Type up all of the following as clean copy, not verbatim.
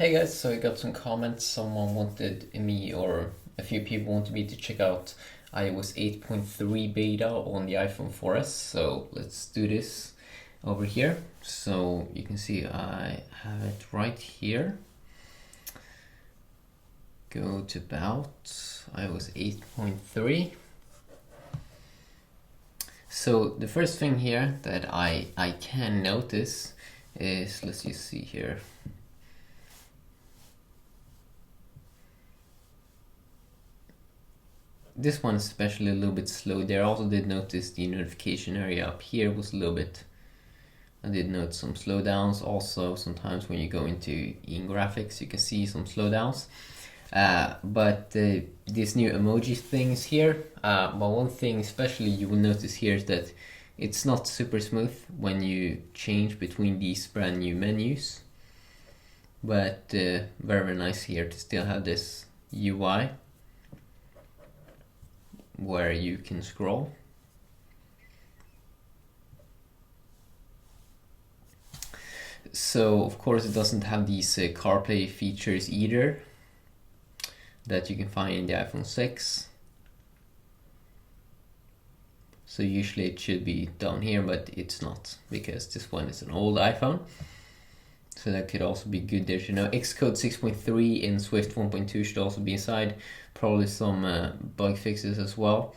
Hey guys, so I got some comments. Someone wanted me, or a few people wanted me to check out iOS 8.3 beta on the iPhone 4S. So let's do this over here. So you can see I have it right here. Go to About, iOS 8.3. So the first thing here that I can notice is, let's just see here. This one is especially a little bit slow there. I also did notice the notification area up here was a little bit, I did note some slowdowns. Also, sometimes when you go into graphics, you can see some slowdowns. But these new emoji things here, but one thing especially you will notice here is that it's not super smooth when you change between these brand new menus. But very, very nice here to still have this UI where you can scroll. So of course it doesn't have these CarPlay features either that you can find in the iPhone 6. So usually it should be down here, but it's not because this one is an old iPhone. So that could also be good there. You know, Xcode 6.3 and Swift 1.2 should also be inside. Probably some bug fixes as well.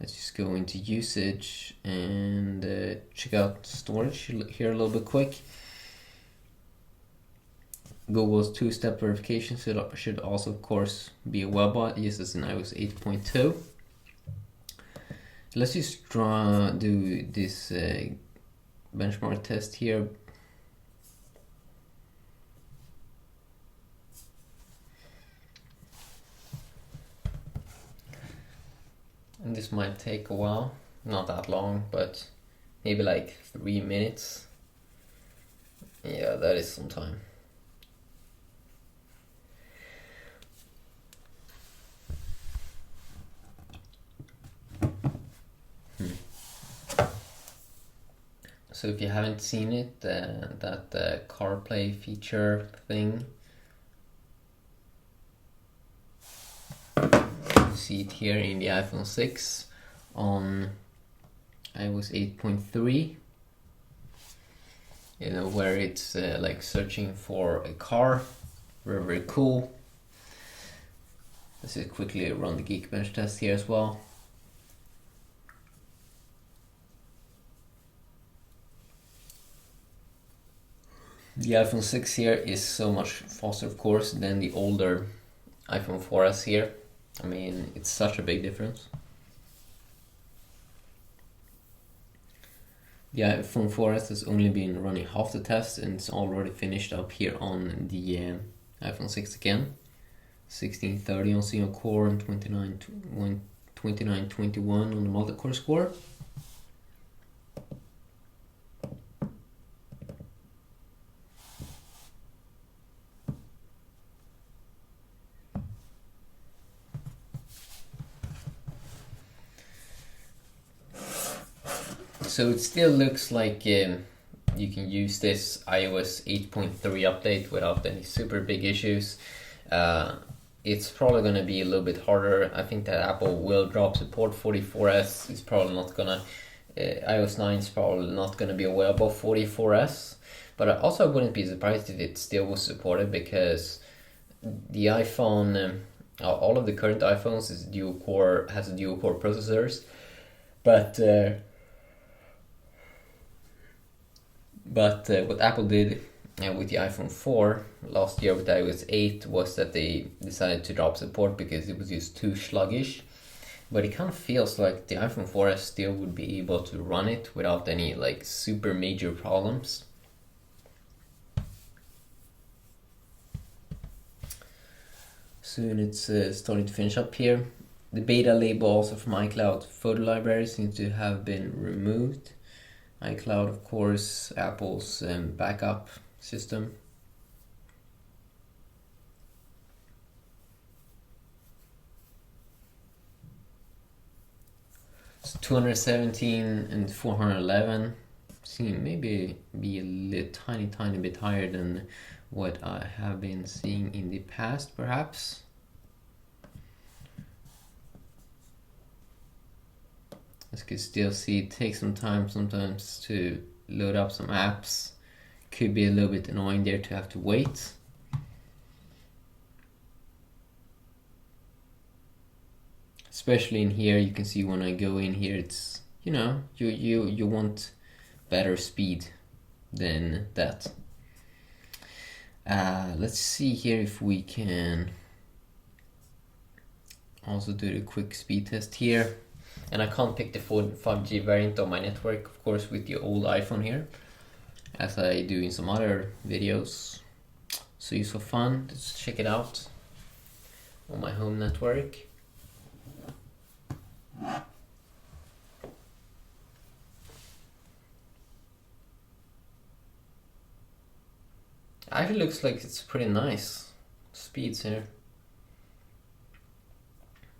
Let's just go into usage and check out storage here a little bit quick. Google's two-step verification should also, of course, be a WebBot, just as in iOS 8.2. Let's just do this benchmark test here. And this might take a while, not that long, but maybe like 3 minutes. Yeah, that is some time. So if you haven't seen it, that CarPlay feature thing, you see it here in the iPhone 6 on iOS 8.3. You know, where it's like searching for a car. Very, very cool. Let's just quickly run the Geekbench test here as well. The iPhone 6 here is so much faster, of course, than the older iPhone 4S here. I mean, it's such a big difference. The iPhone 4S has only been running half the test and it's already finished up here on the iPhone 6 again. 1630 on single core and 2921 on the multi-core score. So it still looks like you can use this iOS 8.3 update without any super big issues. It's probably going to be a little bit harder. I think that Apple will drop support for the 4S. It's probably not going to, iOS 9 is probably not going to be available for the 4S. But I also wouldn't be surprised if it still was supported because the iPhone, all of the current iPhones has dual core processors. But what Apple did with the iPhone 4 last year with iOS 8 was that they decided to drop support because it was just too sluggish. But it kind of feels like the iPhone 4S still would be able to run it without any like super major problems. Soon it's starting to finish up here. The beta label also from iCloud photo library seems to have been removed. iCloud, of course, Apple's backup system. So 217 and 411 seem maybe be a little tiny bit higher than what I have been seeing in the past, perhaps. As you can still see, it takes some time sometimes to load up some apps. Could be a little bit annoying there to have to wait. Especially in here, you can see when I go in here, it's, you know, you want better speed than that. Let's see here if we can also do the quick speed test here. And I can't pick the 5G variant of my network, of course, with the old iPhone here, as I do in some other videos. So it's so fun. Let's check it out on my home network. Actually looks like it's pretty nice speeds here,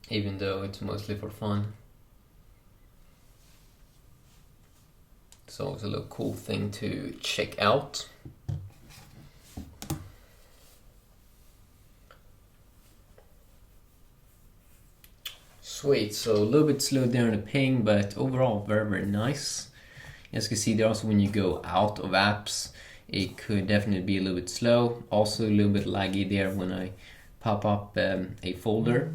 even though it's mostly for fun. So it's a little cool thing to check out. Sweet, so a little bit slowed down the ping, but overall very nice. As you can see there, also when you go out of apps, it could definitely be a little bit slow. Also a little bit laggy there when I pop up a folder.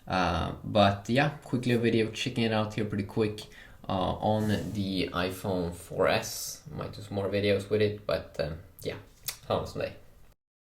But yeah, quick little video checking it out here pretty quick on the iPhone 4S. Might do some more videos with it, but yeah, have a nice day.